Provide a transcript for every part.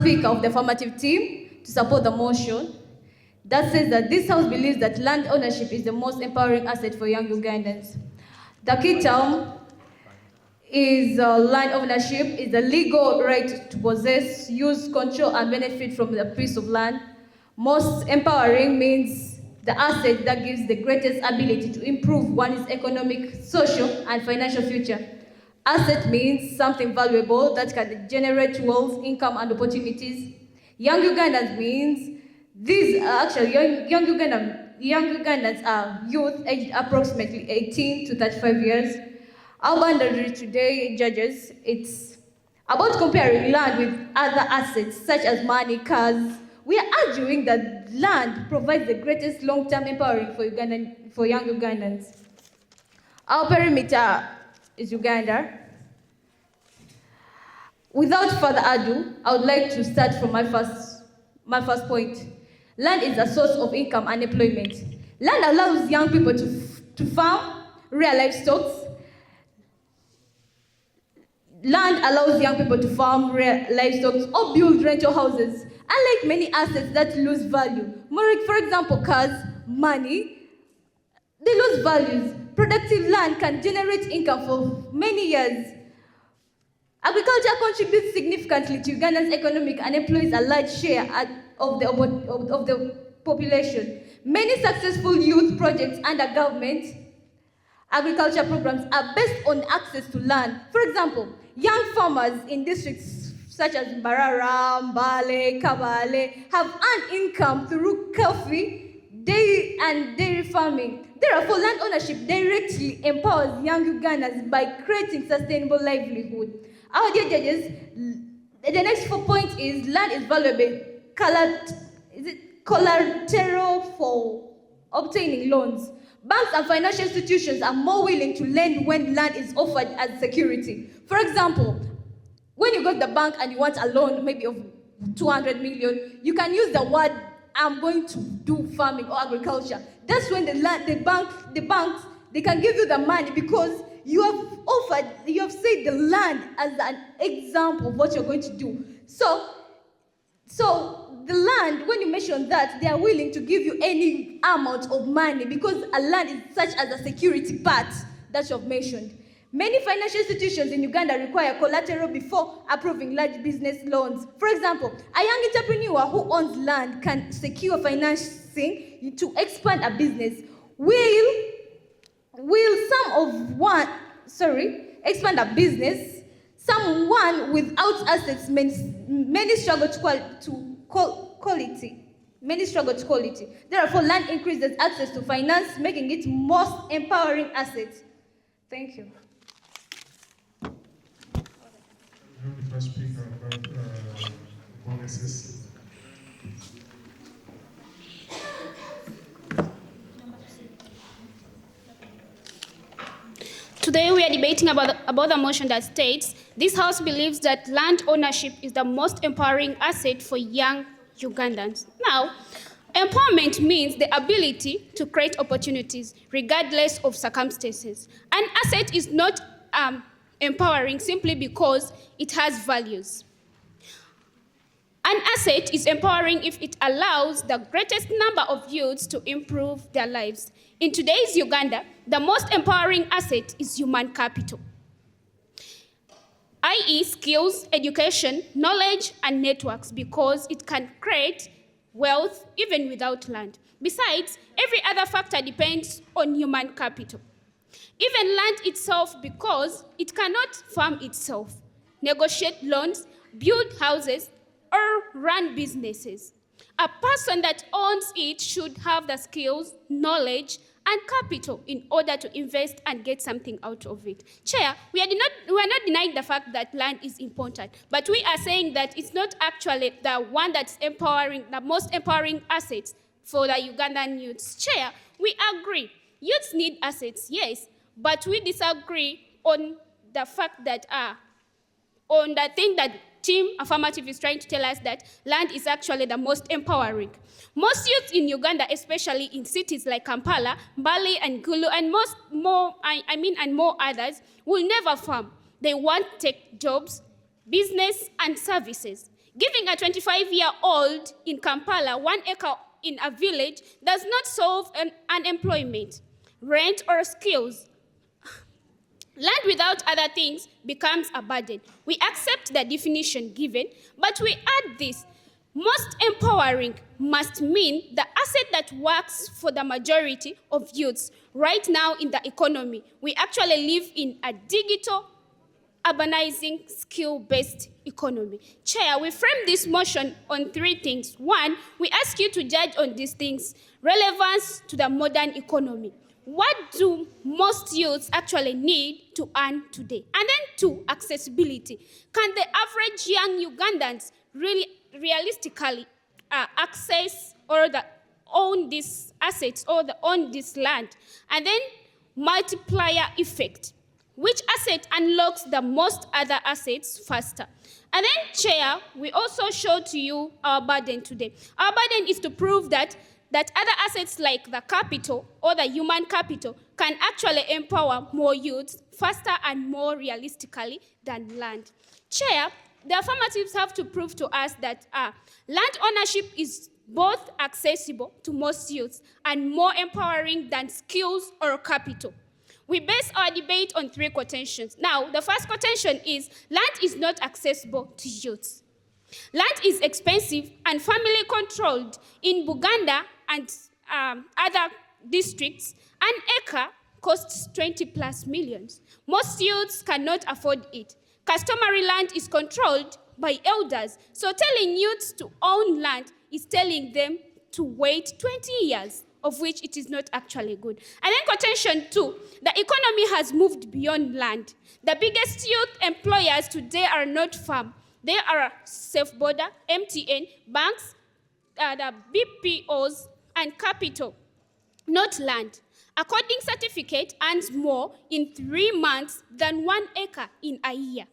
Speaker of the affirmative team to support the motion that says that this House believes that land ownership is the most empowering asset for young Ugandans. The key term is land ownership is the legal right to possess, use, control, and benefit from the piece of land. Most empowering means the asset that gives the greatest ability to improve one's economic, social, and financial future. Asset means something valuable that can generate wealth, income, and opportunities. Young Ugandans means these are actually young Ugandans are youth aged approximately 18 to 35 years. Our boundary today, judges, it's about comparing land with other assets such as money, cars. We are arguing that land provides the greatest long-term empowering for young Ugandans. Our perimeter is Uganda. Without further ado, I would like to start from my first point. Land is a source of income and employment. Land allows young people to farm, rear livestock. Land allows young people to farm, rear livestock, or build rental houses. Unlike many assets that lose value, for example, cars, money, they lose values. Productive land can generate income for many years. Agriculture contributes significantly to Uganda's economic and employs a large share of the population. Many successful youth projects under government agriculture programs are based on access to land. For example, young farmers in districts such as Mbarara, Mbale, Kabale have earned income through coffee, dairy farming. Therefore, land ownership directly empowers young Ugandans by creating sustainable livelihood. Our dear judges, the next point is land is valuable collateral for obtaining loans. Banks and financial institutions are more willing to lend when land is offered as security. For example, when you go to the bank and you want a loan, maybe of 200 million, you can use the word, I'm going to do farming or agriculture. That's when the banks, they can give you the money because you have said the land as an example of what you're going to do. So the land, when you mention that, they are willing to give you any amount of money because a land is such as a security part that you've mentioned. Many financial institutions in Uganda require collateral before approving large business loans. For example, a young entrepreneur who owns land can secure financing to expand a business. Expand a business, someone without assets many struggle to quality. Therefore, land increases access to finance, making it most empowering asset. Thank you. The first speaker about bonuses. Today we are debating about the motion that states, this House believes that land ownership is the most empowering asset for young Ugandans. Now, empowerment means the ability to create opportunities regardless of circumstances. An asset is not empowering simply because it has values. An asset is empowering if it allows the greatest number of youths to improve their lives. In today's Uganda, the most empowering asset is human capital, i.e. skills, education, knowledge, and networks, because it can create wealth even without land. Besides, every other factor depends on human capital. Even land itself, because it cannot farm itself, negotiate loans, build houses, or run businesses. A person that owns it should have the skills, knowledge, and capital in order to invest and get something out of it. Chair, we are not denying the fact that land is important, but we are saying that it's not actually the one that's empowering, the most empowering assets for the Ugandan youths. Chair, we agree. Youths need assets, yes, but we disagree on the fact that, on the thing that Team Affirmative is trying to tell us, that land is actually the most empowering. Most youths in Uganda, especially in cities like Kampala, Mbale, and Gulu, and more others, will never farm. They want tech jobs, business, and services. Giving a 25-year-old in Kampala 1 acre in a village does not solve unemployment, rent, or skills. Land without other things becomes a burden. We accept the definition given, but we add this. Most empowering must mean the asset that works for the majority of youths. Right now in the economy, we actually live in a digital, urbanizing, skill-based economy. Chair, we frame this motion on 3 things. 1, we ask you to judge on these things: relevance to the modern economy. What do most youths actually need to earn today? And then 2, accessibility. Can the average young Ugandans really realistically access or own these assets or own this land? And then multiplier effect. Which asset unlocks the most other assets faster? And then, Chair, we also show to you our burden today. Our burden is to prove that other assets like the capital or the human capital can actually empower more youths faster and more realistically than land. Chair, the affirmatives have to prove to us that land ownership is both accessible to most youths and more empowering than skills or capital. We base our debate on 3 quotations. Now, the first quotation is, land is not accessible to youths. Land is expensive and family controlled. In Buganda and other districts, an acre costs 20 plus millions. Most youths cannot afford it. Customary land is controlled by elders. So telling youths to own land is telling them to wait 20 years, of which it is not actually good. And then quotation 2, the economy has moved beyond land. The biggest youth employers today are not farm. They are self-border, MTN, banks, the BPOs, and capital, not land. According certificate earns more in 3 months than 1 acre in a year.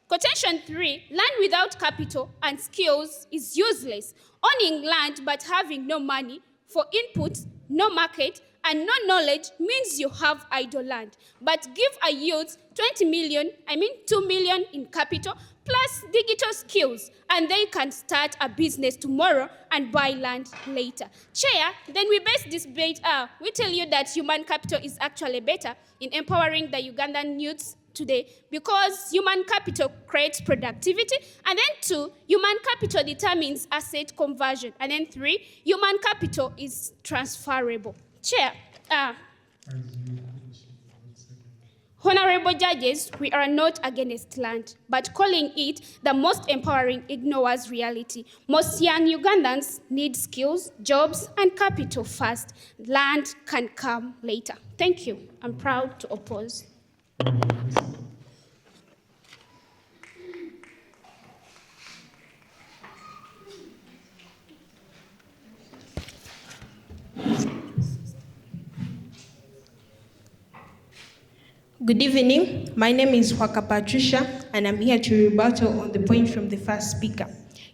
Quotation 3, land without capital and skills is useless. Owning land but having no money for input, no market, and no knowledge means you have idle land. But give a youth 2 million in capital plus digital skills, and they can start a business tomorrow and buy land later. Chair, then we base this debate, we tell you that human capital is actually better in empowering the Ugandan youths today because human capital creates productivity, and then 2, human capital determines asset conversion, and then 3, human capital is transferable. Chair, honorable judges, we are not against land, but calling it the most empowering ignores reality. Most young Ugandans need skills, jobs, and capital first. Land can come later. Thank you. I'm proud to oppose. Good evening. My name is Waka Patricia, and I'm here to rebuttal on the point from the first speaker.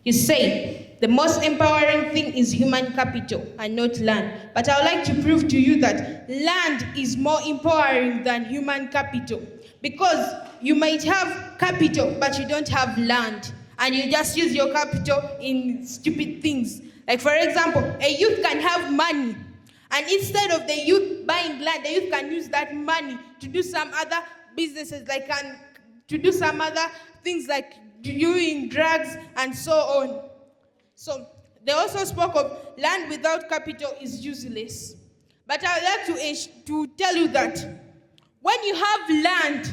You say the most empowering thing is human capital and not land. But I would like to prove to you that land is more empowering than human capital, because you might have capital, but you don't have land, and you just use your capital in stupid things. Like, for example, a youth can have money, and instead of the youth buying land, the youth can use that money to do some other businesses, to do some other things like doing drugs and so on. So they also spoke of land without capital is useless. But I would like to tell you that when you have land,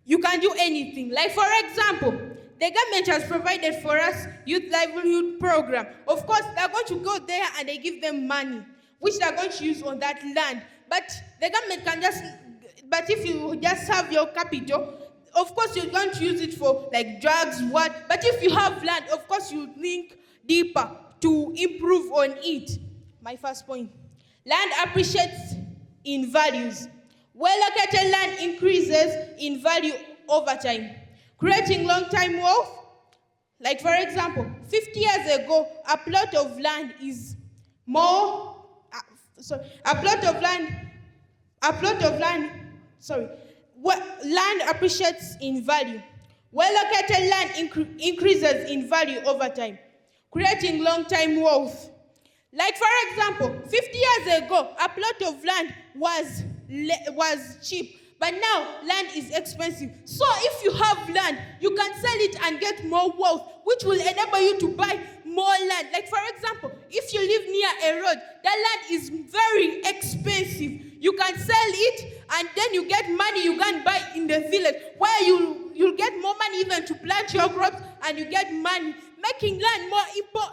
you can do anything. Like, for example, the government has provided for us youth livelihood program. Of course, they're going to go there and they give them money, which they're going to use on that land. But the government can but if you just have your capital, of course you're going to use it for like drugs, what? But if you have land, of course you think deeper to improve on it. My first point. Land appreciates in values. Well-located land increases in value over time, creating long-term wealth. Like, for example, 50 years ago, a plot of land is more, land appreciates in value. Well-located land increases in value over time, creating long-term wealth. Like for example, 50 years ago, a plot of land was cheap, but now land is expensive. So if you have land, you can sell it and get more wealth, which will enable you to buy more land. Like for example, if you live near a road, that land is very expensive. You can sell it and then you get money you can buy in the village, where you'll get more money even to plant your crops, and you get money, making land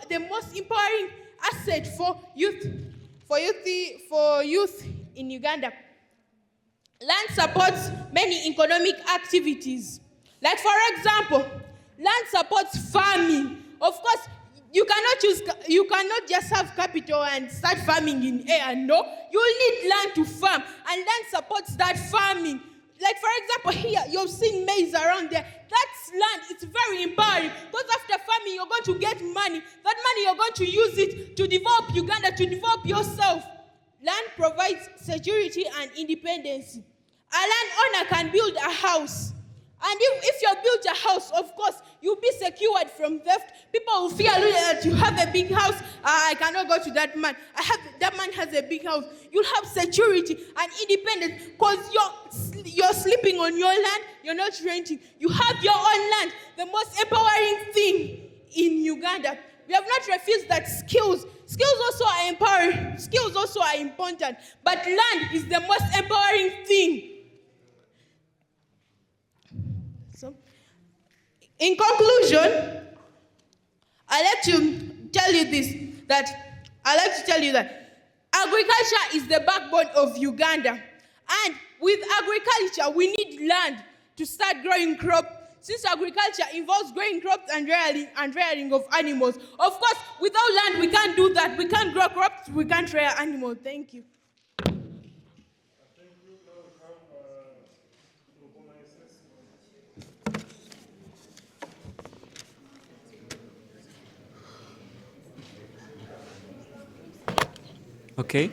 the most empowering asset for youth in Uganda. Land supports many economic activities. Like for example, land supports farming. Of course, you cannot just have capital and start farming in air. No, you need land to farm, and land supports that farming. Like for example, here you've seen maize around there. That's land. It's very empowering, because after farming, you're going to get money. That money, you're going to use it to develop Uganda, to develop yourself. Land provides security and independence. A landowner can build a house. And if you build a house, of course, you'll be secured from theft. People will fear that you have a big house. I cannot go to that man. That man has a big house. You'll have security and independence, because you're sleeping on your land. You're not renting. You have your own land. The most empowering thing in Uganda. We have not refused that skills also are empowering. Skills also are important. But land is the most empowering thing. So, in conclusion, I like to tell you that agriculture is the backbone of Uganda. And with agriculture, we need land to start growing crops, since agriculture involves growing crops and rearing of animals. Of course, without land, we can't do that. We can't grow crops, we can't rear animals. Thank you. Okay,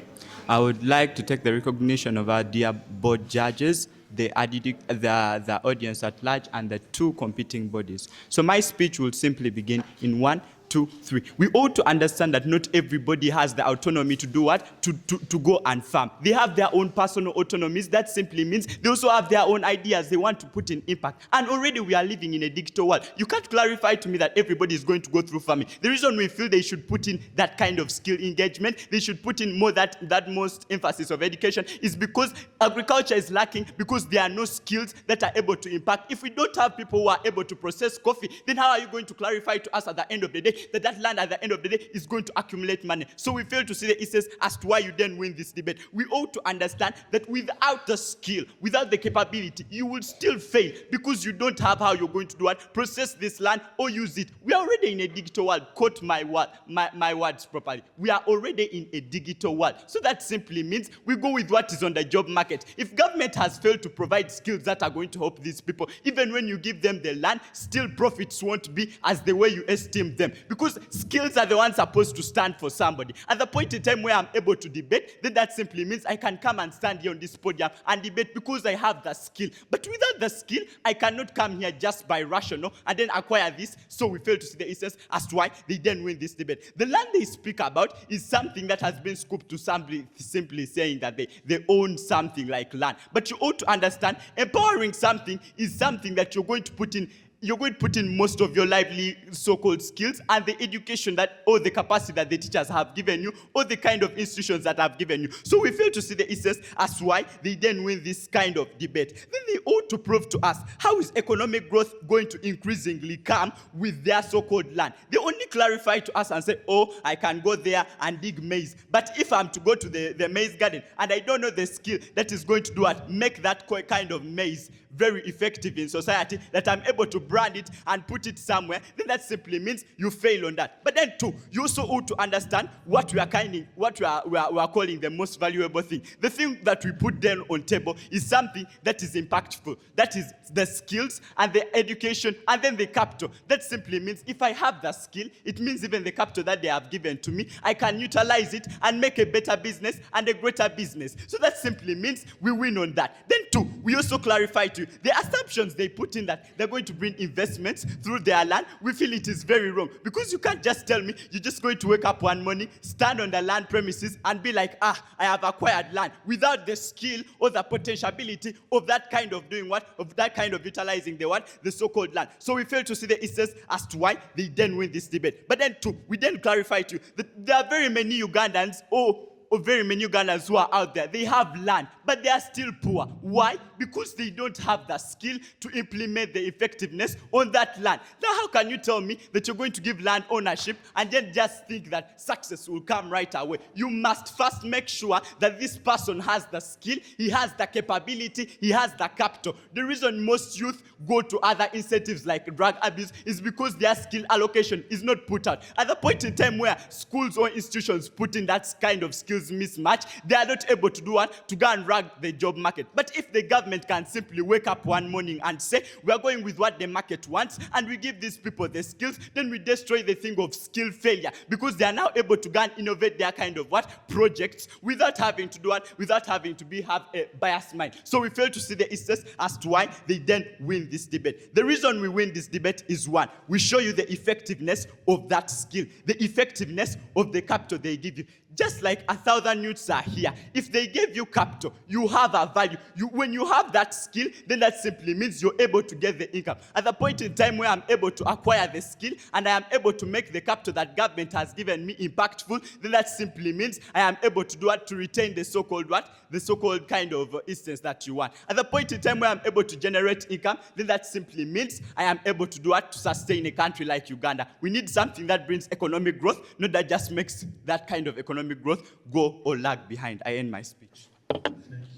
I would like to take the recognition of our dear board judges, the audience at large, and the two competing bodies. So my speech will simply begin in 1, 2, 3. We ought to understand that not everybody has the autonomy to do what? To go and farm. They have their own personal autonomies. That simply means they also have their own ideas they want to put in impact. And already we are living in a digital world. You can't clarify to me that everybody is going to go through farming. The reason we feel they should put in that kind of skill engagement, they should put in more that most emphasis of education, is because agriculture is lacking, because there are no skills that are able to impact. If we don't have people who are able to process coffee, then how are you going to clarify to us at the end of the day that land at the end of the day is going to accumulate money? So we fail to see the essence as to why you then win this debate. We ought to understand that without the skill, without the capability, you will still fail, because you don't have how you're going to do it, process this land or use it. We are already in a digital world. Quote my words properly. We are already in a digital world. So that simply means we go with what is on the job market. If government has failed to provide skills that are going to help these people, even when you give them the land, still profits won't be as the way you esteem them, because skills are the ones supposed to stand for somebody. At the point in time where I'm able to debate, then that simply means I can come and stand here on this podium and debate because I have the skill. But without the skill, I cannot come here just by rational and then acquire this. So we fail to see the essence as to why they then win this debate. The land they speak about is something that has been scooped to simply saying that they own something like land. But you ought to understand, empowering something is something that you're going to put in most of your lively so-called skills and the education or the capacity that the teachers have given you, or the kind of institutions that have given you. So we fail to see the essence as to why they then win this kind of debate. Then they ought to prove to us, how is economic growth going to increasingly come with their so-called land? They only clarify to us and say, oh, I can go there and dig maize. But if I'm to go to the maize garden and I don't know the skill that is going to do it, make that kind of maize very effective in society, that I'm able to brand it and put it somewhere, then that simply means you fail on that. But then too, you also ought to understand what we are calling the most valuable thing. The thing that we put then on table is something that is impactful. That is the skills and the education and then the capital. That simply means if I have the skill, it means even the capital that they have given to me, I can utilize it and make a better business and a greater business. So that simply means we win on that. Then too, we also clarify to you the assumptions they put in that they're going to bring investments through their land, we feel it is very wrong. Because you can't just tell me you're just going to wake up one morning, stand on the land premises, and be like, I have acquired land, without the skill or the potentiality of that kind of doing what? Of that kind of utilizing the what? The so-called land. So we fail to see the instance as to why they then win this debate. But then too, we then clarify to you that there are very many Ugandans or very many Ugandans who are out there. They have land, but they are still poor. Why? Because they don't have the skill to implement the effectiveness on that land. Now, how can you tell me that you're going to give land ownership and then just think that success will come right away? You must first make sure that this person has the skill, he has the capability, he has the capital. The reason most youth go to other incentives like drug abuse is because their skill allocation is not put out. At the point in time where schools or institutions put in that kind of skills mismatch, they are not able to do what? To go and rag the job market. But if the government can simply wake up one morning and say, we are going with what the market wants, and we give these people the skills, then we destroy the thing of skill failure, because they are now able to go and innovate their kind of what? Projects, without having to do what? Without having to have a biased mind. So we fail to see the instance as to why they then win this debate. The reason we win this debate is one, we show you the effectiveness of that skill, the effectiveness of the capital they give you. Just like 1,000 youths are here, if they gave you capital, you have a value. When you have that skill, then that simply means you're able to get the income. At the point in time where I'm able to acquire the skill and I am able to make the capital that government has given me impactful, then that simply means I am able to do what? To retain the so-called what? The so-called kind of instance that you want. At the point in time where I'm able to generate income, then that simply means I am able to do what? To sustain a country like Uganda. We need something that brings economic growth, not that just makes that kind of economic growth go or lag behind. I end my speech. Thank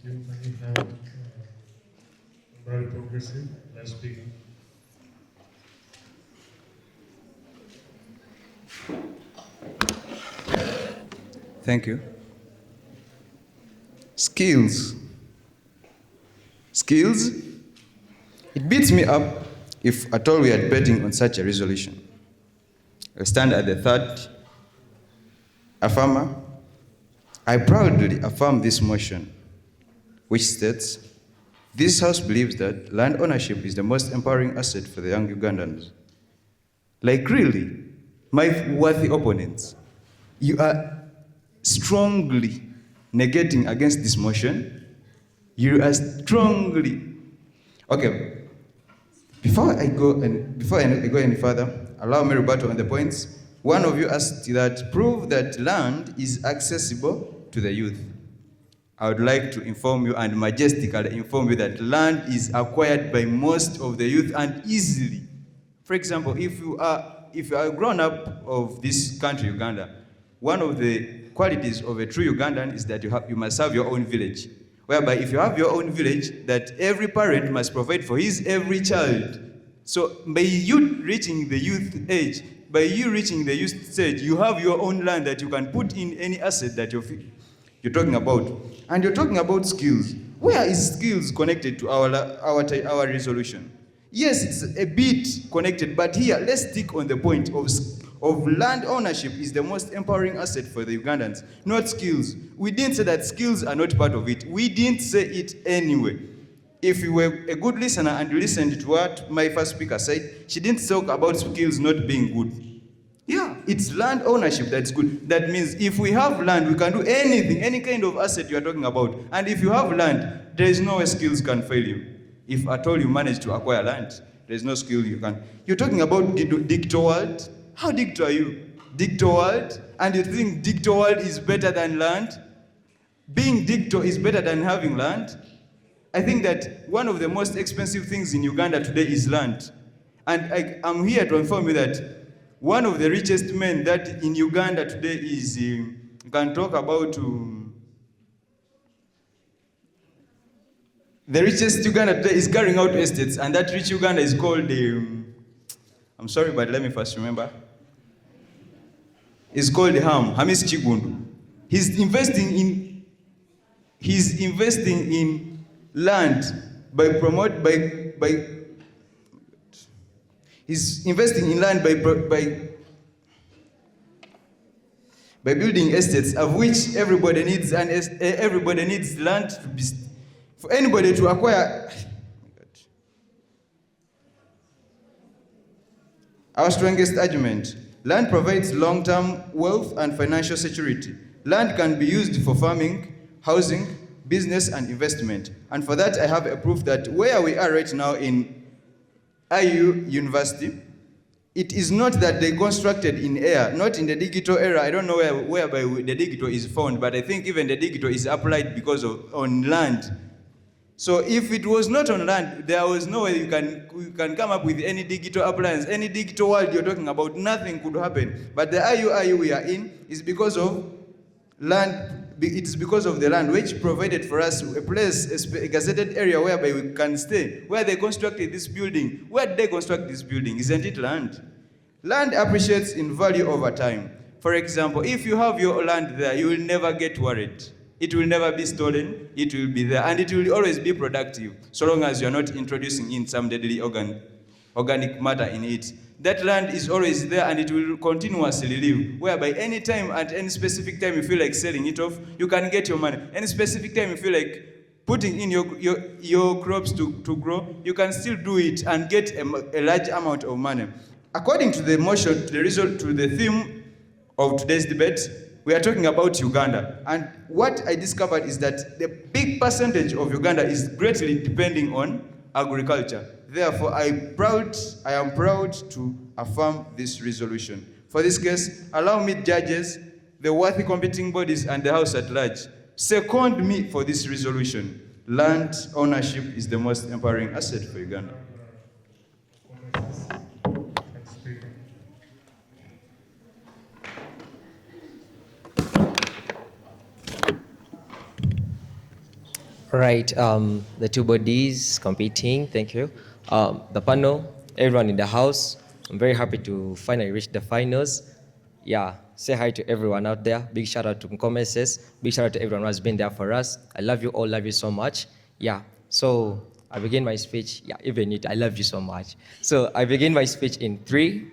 you. And we have very progressive. Last speaker. Thank you. Skills. Skills? It beats me up if at all we are debating on such a resolution. I stand at the third affirmer. I proudly affirm this motion, which states, this House believes that land ownership is the most empowering asset for the young Ugandans. Like really, my worthy opponents, you are strongly negating against this motion. You are strongly... Okay, before I go any further, allow me to rebuttal on the points. One of you asked that prove that land is accessible to the youth. I would like to inform you and majestically inform you that land is acquired by most of the youth and easily. For example, if you are a grown-up of this country, Uganda, one of the qualities of a true Ugandan is that you must have your own village. Whereby if you have your own village, that every parent must provide for his every child. So by you reaching the youth age, by you reaching the youth stage, you have your own land that you can put in any asset that you're talking about. And you're talking about skills. Where is skills connected to our resolution? Yes, it's a bit connected, but here, let's stick on the point of land ownership is the most empowering asset for the Ugandans, not skills. We didn't say that skills are not part of it. We didn't say it anyway. If you were a good listener and you listened to what my first speaker said, she didn't talk about skills not being good. Yeah, it's land ownership that's good. That means if we have land, we can do anything, any kind of asset you're talking about. And if you have land, there is no way skills can fail you. If at all you manage to acquire land, there is no skill you can. You're talking about dictator world. How dictator are you? Dictator world? And you think dictator world is better than land? Being dictator is better than having land? I think that one of the most expensive things in Uganda today is land. And I'm here to inform you that one of the richest men that in Uganda today is, you can talk about the richest Uganda today is carrying out estates, and that rich Uganda is called, I'm sorry, but let me first remember. It's called Hamis Chigundu. He's investing in land he's investing in land by building estates, of which everybody needs, and everybody needs land to be, for anybody to acquire. Our strongest argument: land provides long-term wealth and financial security. Land can be used for farming, housing, business, and investment. And for that, I have a proof that where we are right now in IU University, it is not that they constructed in air, not in the digital era. I don't know whereby the digital is found, but I think even the digital is applied because of on land. So if it was not on land, there was no way you can come up with any digital appliance, any digital world you're talking about, nothing could happen. But the IU we are in is because of land. It's because of the land which provided for us a place, a gazetted area whereby we can stay. Where they constructed this building, where did they construct this building? Isn't it land? Land appreciates in value over time. For example, if you have your land there, you will never get worried. It will never be stolen, it will be there, and it will always be productive, so long as you're not introducing in some deadly organic matter in it. That land is always there and it will continuously live, whereby any time, at any specific time you feel like selling it off, you can get your money. Any specific time you feel like putting in your crops to grow, you can still do it and get a large amount of money. According to the motion, to the theme of today's debate, we are talking about Uganda. And what I discovered is that the big percentage of Uganda is greatly depending on agriculture. Therefore, I am proud to affirm this resolution. For this case, allow me, judges, the worthy competing bodies, and the House at large, second me for this resolution. Land ownership is the most empowering asset for Uganda. Next speaker. Right, the two bodies competing, thank you. The panel, everyone in the house, I'm very happy to finally reach the finals. Yeah, say hi to everyone out there. Big shout out to Nkomeses. Big shout out to everyone who has been there for us. I love you all, love you so much. Yeah, so I begin my speech. Yeah, even it, I love you so much. So I begin my speech in 3,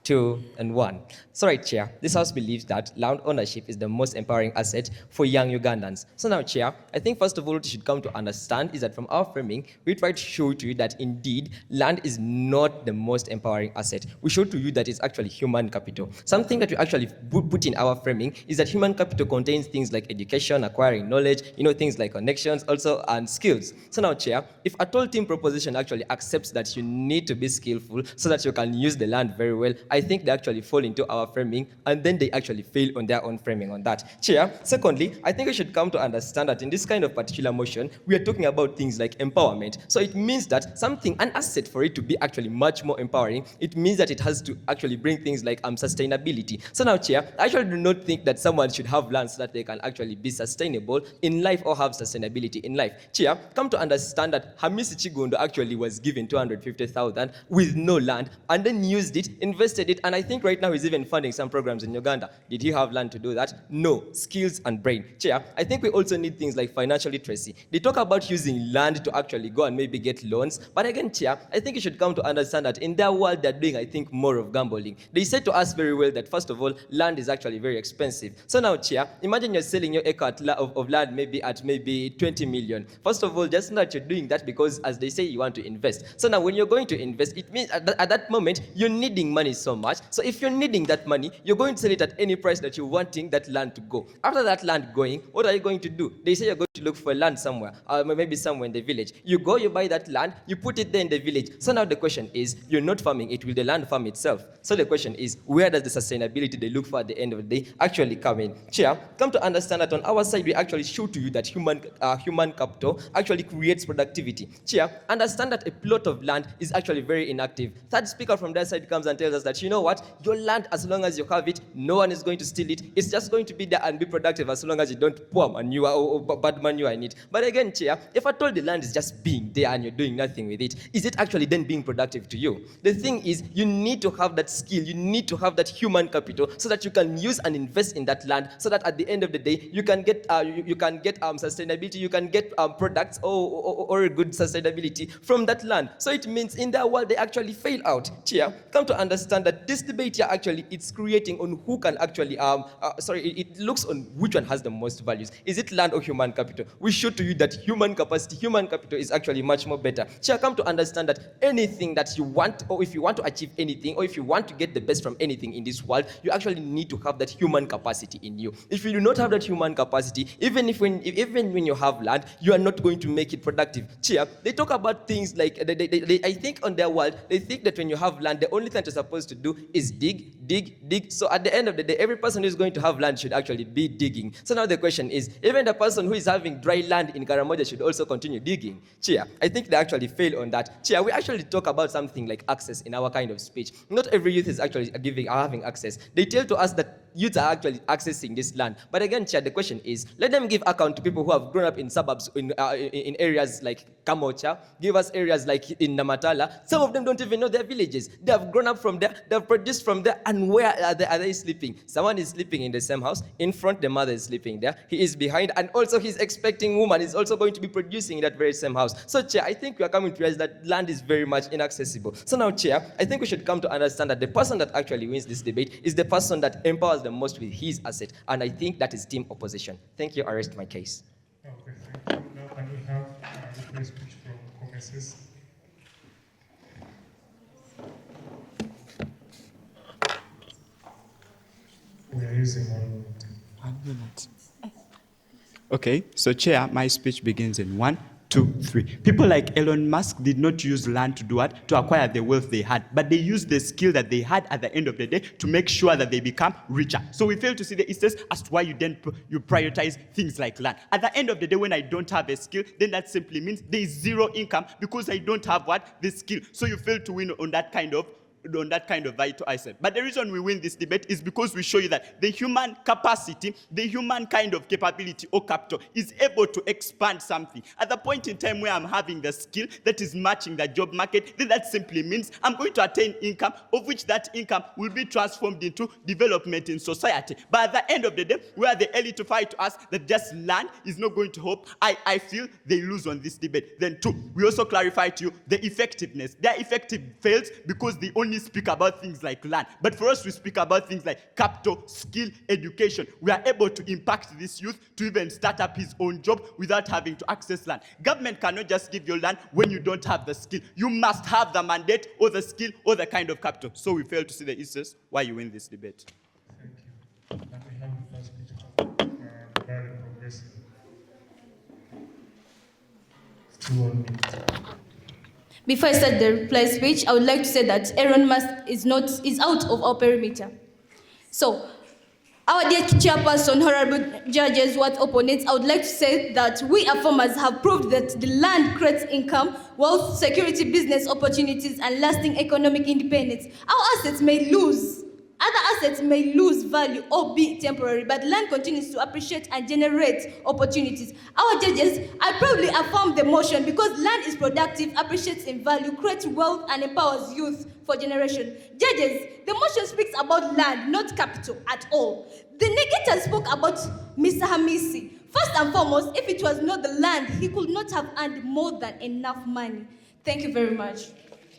2, and 1. So right, Chair, this House believes that land ownership is the most empowering asset for young Ugandans. So now, Chair, I think first of all what you should come to understand is that from our framing, we try to show to you that indeed land is not the most empowering asset. We show to you that it's actually human capital. Something that we actually put in our framing is that human capital contains things like education, acquiring knowledge, things like connections also, and skills. So now, Chair, if a total team proposition actually accepts that you need to be skillful so that you can use the land very well, I think they actually fall into our framing and then they actually fail on their own framing on that. Chair, secondly, I think we should come to understand that in this kind of particular motion, we are talking about things like empowerment. So it means that an asset for it to be actually much more empowering, it means that it has to actually bring things like sustainability. So now, Chair, I actually do not think that someone should have land so that they can actually be sustainable in life or have sustainability in life. Chair, come to understand that Hamisi Chigondo actually was given 250,000 with no land and then used it, invested it, and I think right now he's even funding some programs in Uganda. Did he have land to do that? No. Skills and brain. Chair, I think we also need things like financial literacy. They talk about using land to actually go and maybe get loans, but again, Chair, I think you should come to understand that in their world they're doing, I think, more of gambling. They said to us very well that first of all, land is actually very expensive. So now, Chair, imagine you're selling your acre of land at maybe 20 million. First of all, just know that you're doing that because, as they say, you want to invest. So now when you're going to invest, it means at that moment, you're needing money so much. So if you're needing that money, you're going to sell it at any price that you're wanting that land to go. After that land going, what are you going to do? They say you're going to look for land somewhere, maybe somewhere in the village. You go, you buy that land, you put it there in the village. So now the question is, you're not farming it, will the land farm itself? So the question is, where does the sustainability they look for at the end of the day actually come in? Chair, come to understand that on our side, we actually show to you that human capital actually creates productivity. Chair, understand that a plot of land is actually very inactive. Third speaker from that side comes and tells us that, you know what, your land, as long as you have it, no one is going to steal it. It's just going to be there and be productive as long as you don't pour manure or bad manure in it. But again, Chair, if I told the land is just being there and you're doing nothing with it, is it actually then being productive to you? The thing is, you need to have that skill, you need to have that human capital so that you can use and invest in that land so that at the end of the day, you can get sustainability, you can get products or good sustainability from that land. So it means in their world, they actually fail out. Chair, come to understand that that this debate here actually it's creating on who can actually it looks on which one has the most values. Is it land or human capital? We show to you that human capacity, human capital is actually much more better. Chair, come to understand that anything that you want, or if you want to achieve anything, or if you want to get the best from anything in this world, you actually need to have that human capacity in you. If you do not have that human capacity, even when you have land, you are not going to make it productive. Chair, they talk about things like I think on their world they think that when you have land, the only thing you're supposed to do is dig. So at the end of the day, every person who is going to have land should actually be digging. So now the question is, even the person who is having dry land in Karamoja should also continue digging. Chair, I think they actually fail on that. Chair, we actually talk about something like access in our kind of speech. Not every youth is actually having access. They tell to us that youths are actually accessing this land. But again, Chair, the question is, let them give account to people who have grown up in suburbs, in areas like Kamocha, give us areas like in Namatala. Some of them don't even know their villages. They have grown up from there, they have produced from there, and where are they sleeping? Someone is sleeping in the same house. In front, the mother is sleeping there. He is behind, and also his expecting woman is also going to be producing in that very same house. So, Chair, I think we are coming to realize that land is very much inaccessible. So now, Chair, I think we should come to understand that the person that actually wins this debate is the person that empowers the most with his asset, and I think that is team opposition. Thank you. I rest my case. Okay, thank you. Now can we have a replay speech from Comesses? We are using 1 minute. 1 minute. Okay, so Chair, my speech begins in 1, 2, 3. People like Elon Musk did not use land to do what? To acquire the wealth they had, but they used the skill that they had at the end of the day to make sure that they become richer. So we fail to see the instance as to why you prioritize things like land. At the end of the day, when I don't have a skill, then that simply means there is zero income because I don't have what? The skill. So you fail to win on that kind of vital asset. But the reason we win this debate is because we show you that the human capacity, the human kind of capability or capital is able to expand something. At the point in time where I'm having the skill that is matching the job market, then that simply means I'm going to attain income, of which that income will be transformed into development in society. But at the end of the day, where the elite fight to us that just land is not going to help, I feel they lose on this debate. Then 2, we also clarify to you the effectiveness. Their effective fails because they only speak about things like land. But for us, we speak about things like capital, skill, education. We are able to impact this youth to even start up his own job without having to access land. Government cannot just give you land when you don't have the skill. You must have the mandate or the skill or the kind of capital. So we fail to see the issues why you win this debate. Thank you. Let me have the first speech from very progressive. Still 1 minute. Before I start the reply speech, I would like to say that Elon Musk is out of our perimeter. So, our dear chairperson, honorable judges, what opponents, I would like to say that we as farmers have proved that the land creates income, wealth, security, business opportunities, and lasting economic independence. Our assets may lose. Other assets may lose value or be temporary, but land continues to appreciate and generate opportunities. Our judges, I proudly affirm the motion because land is productive, appreciates in value, creates wealth, and empowers youth for generation. Judges, the motion speaks about land, not capital at all. The negator spoke about Mr. Hamisi. First and foremost, if it was not the land, he could not have earned more than enough money. Thank you very much.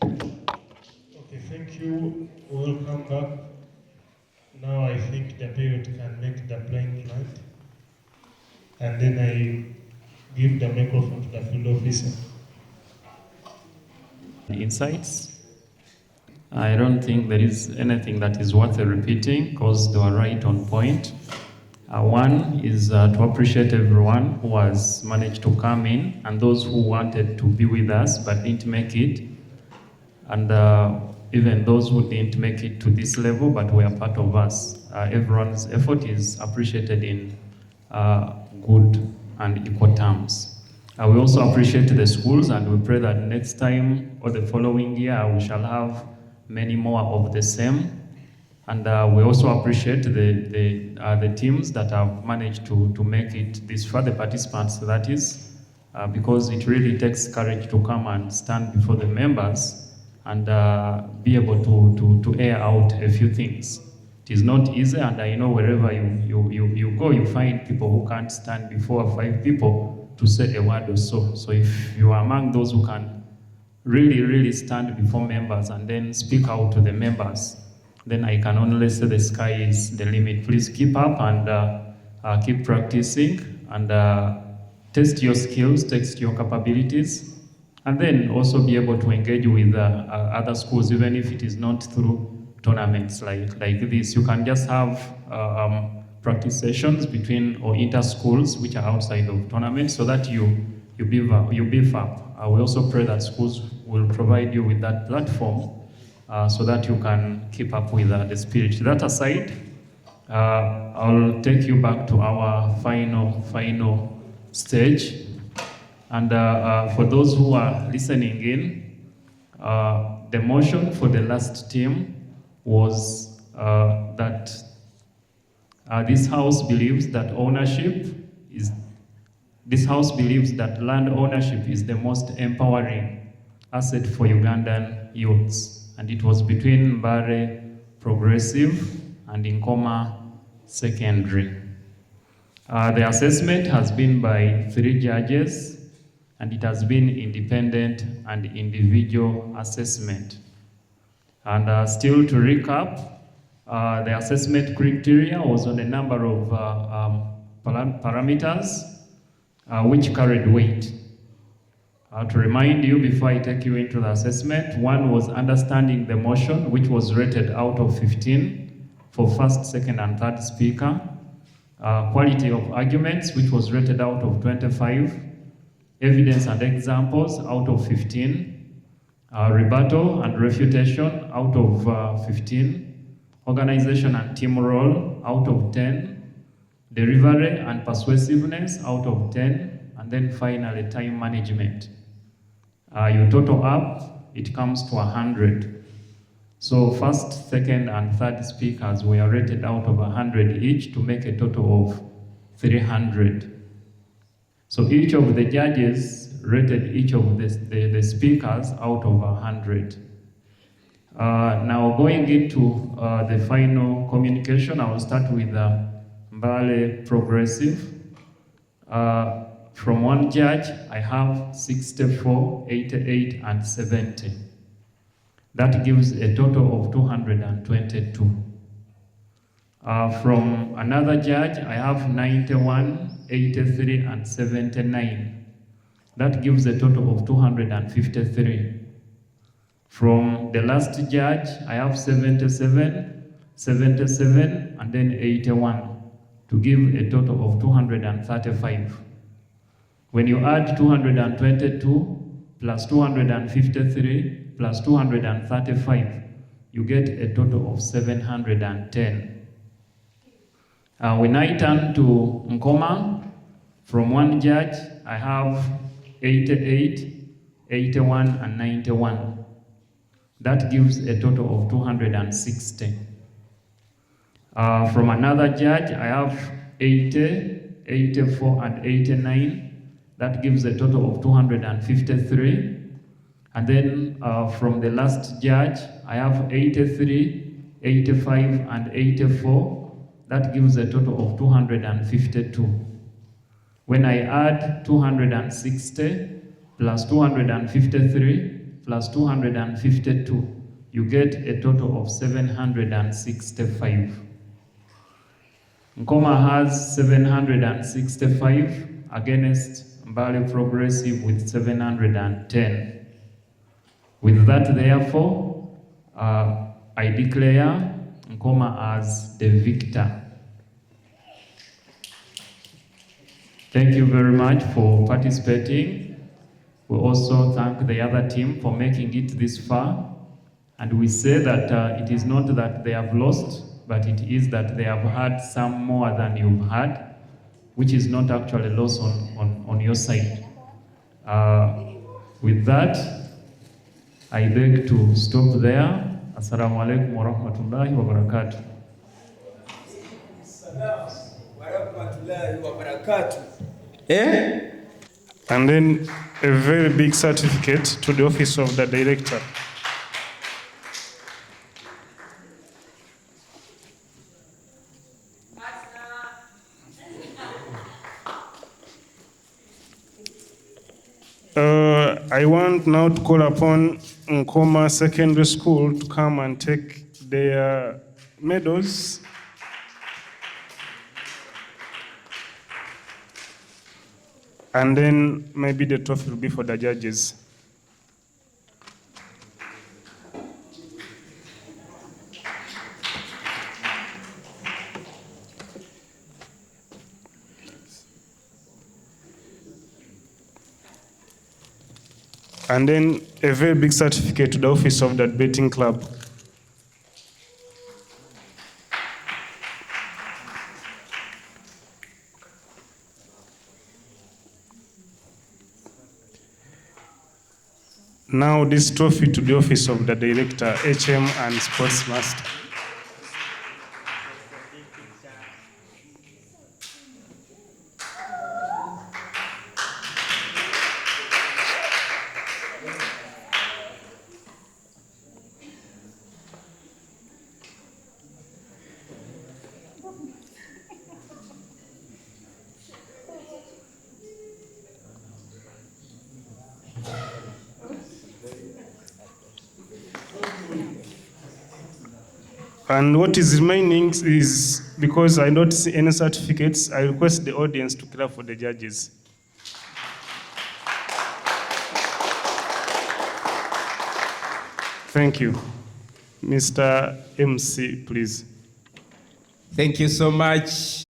Okay, thank you. We'll come back. Now I think the parent can make the blind flight. And then I give the microphone to the field officer. Insights. I don't think there is anything that is worth repeating because they were right on point. One is to appreciate everyone who has managed to come in and those who wanted to be with us but didn't make it. And even those who didn't make it to this level but were part of us. Everyone's effort is appreciated in good and equal terms. We also appreciate the schools and we pray that next time or the following year we shall have many more of the same. And we also appreciate the teams that have managed to make it this far, the participants that is, because it really takes courage to come and stand before the members and be able to air out a few things. It is not easy, and I know wherever you go, you find people who can't stand before 5 people to say a word or so. So if you are among those who can really stand before members and then speak out to the members, then I can only say the sky is the limit. Please keep up and keep practicing and test your skills, test your capabilities, and then also be able to engage with other schools, even if it is not through tournaments like this. You can just have practice sessions between or inter-schools which are outside of tournaments so that you beef up. We also pray that schools will provide you with that platform so that you can keep up with the spirit. That aside, I'll take you back to our final stage. And for those who are listening in, the motion for the last team was that this house believes that land ownership is the most empowering asset for Ugandan youths. And it was between Mbare Progressive and Nkoma Secondary. The assessment has been by 3 judges, and it has been independent and individual assessment. And still to recap, the assessment criteria was on a number of parameters which carried weight. To remind you before I take you into the assessment, 1 was understanding the motion, which was rated out of 15 for first, second, and third speaker. Quality of arguments, which was rated out of 25. Evidence and examples out of 15. Rebuttal and refutation out of 15. Organization and team role out of 10. Delivery and persuasiveness out of 10. And then finally, time management. You total up, it comes to 100. So first, second, and third speakers were rated out of 100 each to make a total of 300. So each of the judges rated each of the speakers out of 100. Now going into the final communication, I will start with Mbale Progressive. From 1 judge, I have 64, 88, and 70. That gives a total of 222. From another judge, I have 91, 83, and 79. That gives a total of 253. From the last judge, I have 77, 77, and then 81 to give a total of 235. When you add 222 plus 253 plus 235, you get a total of 710. When I turn to Nkoma, from 1 judge, I have 88, 81, and 91. That gives a total of 260. From another judge, I have 80, 84, and 89. That gives a total of 253. And then from the last judge, I have 83, 85, and 84. That gives a total of 252. When I add 260 plus 253 plus 252, you get a total of 765. Nkoma has 765 against Mbale Progressive with 710. With that, therefore, I declare Nkoma as the victor. Thank you very much for participating. We also thank the other team for making it this far. And we say that it is not that they have lost, but it is that they have had some more than you've had, which is not actually loss on your side. With that, I beg to stop there. Assalamu alaikum wa rahmatullahi wa barakatuh. And then a very big certificate to the office of the director. I want now to call upon Nkoma Secondary School to come and take their medals. And then maybe the trophy will be for the judges. And then a very big certificate to the office of that betting club. Now this trophy to the office of the director, HM and Sportsmaster. And what is remaining is, because I don't see any certificates, I request the audience to clap for the judges. Thank you. Mr. MC, please. Thank you so much.